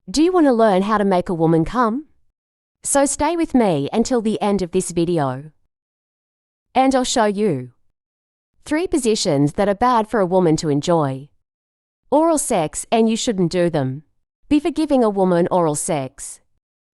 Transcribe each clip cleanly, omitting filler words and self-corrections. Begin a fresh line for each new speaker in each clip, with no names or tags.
Do you want to learn how to make a woman come? So stay with me until the end of this video. And I'll show you 3 positions that are bad for a woman to enjoy. Oral sex, and you shouldn't do them. Before giving a woman oral sex,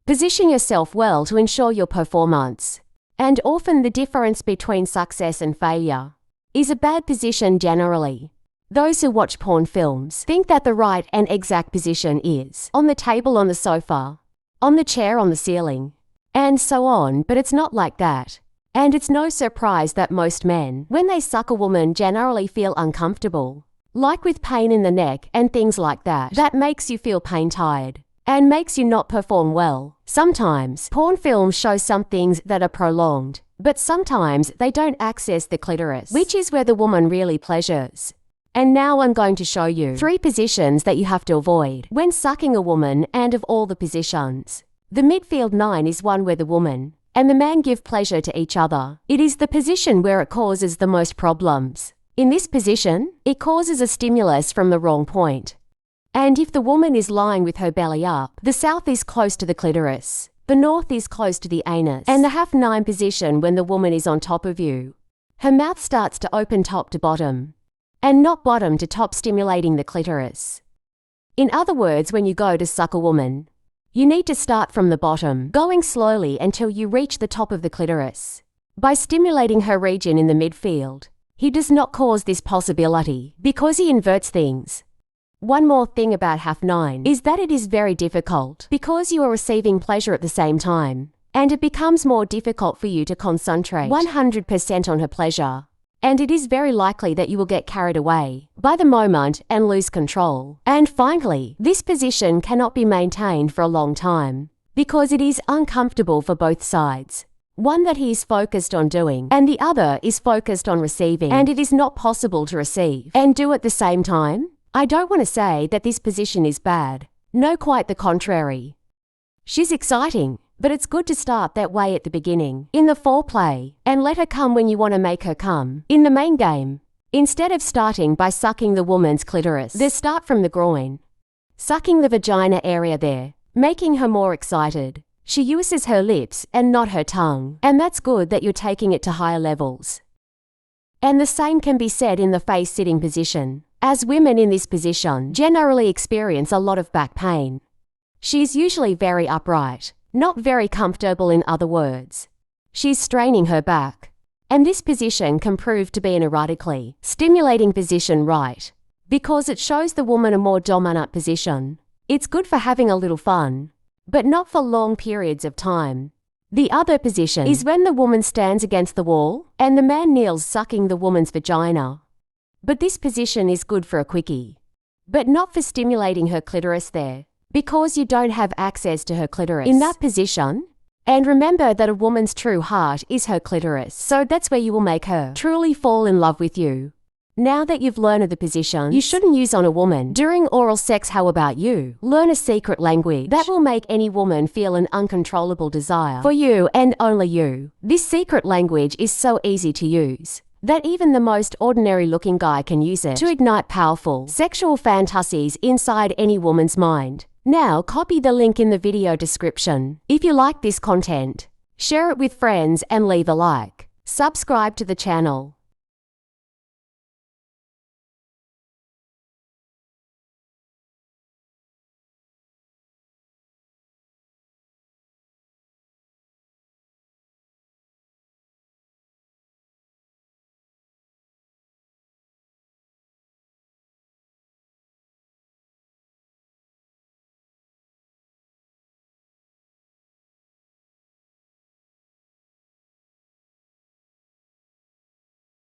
position yourself well to ensure your performance. And often the difference between success and failure is a bad position generally. Those who watch porn films think that the right and exact position is on the table, on the sofa, on the chair, on the ceiling, and so on, but it's not like that. And it's no surprise that most men, when they suck a woman, generally feel uncomfortable, like with pain in the neck and things like that. That makes you feel pain-tired and makes you not perform well. Sometimes porn films show some things that are prolonged, but sometimes they don't access the clitoris, which is where the woman really pleasures. And now I'm going to show you 3 positions that you have to avoid when sucking a woman, and of all the positions, the midfield 9 is one where the woman and the man give pleasure to each other. It is the position where it causes the most problems. In this position, it causes a stimulus from the wrong point. And if the woman is lying with her belly up, the south is close to the clitoris, the north is close to the anus, and the half 9 position when the woman is on top of you, her mouth starts to open top to bottom, and not bottom to top, stimulating the clitoris. In other words, when you go to suck a woman, you need to start from the bottom, going slowly until you reach the top of the clitoris. By stimulating her region in the midfield, he does not cause this possibility because he inverts things. One more thing about half 9 is that it is very difficult because you are receiving pleasure at the same time, and it becomes more difficult for you to concentrate 100% on her pleasure. And it is very likely that you will get carried away by the moment and lose control. And finally, this position cannot be maintained for a long time because it is uncomfortable for both sides. One that he is focused on doing and the other is focused on receiving, and it is not possible to receive and do at the same time. I don't want to say that this position is bad. No, quite the contrary. She's exciting, but it's good to start that way at the beginning, in the foreplay, and let her come when you want to make her come, in the main game. Instead of starting by sucking the woman's clitoris, they start from the groin, sucking the vagina area there, making her more excited. She uses her lips and not her tongue, and that's good that you're taking it to higher levels. And the same can be said in the face-sitting position, as women in this position generally experience a lot of back pain. She is usually very upright, not very comfortable, in other words. She's straining her back. And this position can prove to be an erotically stimulating position, right? Because it shows the woman a more dominant position. It's good for having a little fun, but not for long periods of time. The other position is when the woman stands against the wall and the man kneels, sucking the woman's vagina. But this position is good for a quickie, but not for stimulating her clitoris there, because you don't have access to her clitoris in that position. And remember that a woman's true heart is her clitoris, so that's where you will make her truly fall in love with you. Now that you've learned of the positions you shouldn't use on a woman during oral sex, how about you learn a secret language that will make any woman feel an uncontrollable desire for you and only you? This secret language is so easy to use that even the most ordinary looking guy can use it to ignite powerful sexual fantasies inside any woman's mind. Now copy the link in the video description. If you like this content, share it with friends and leave a like. Subscribe to the channel.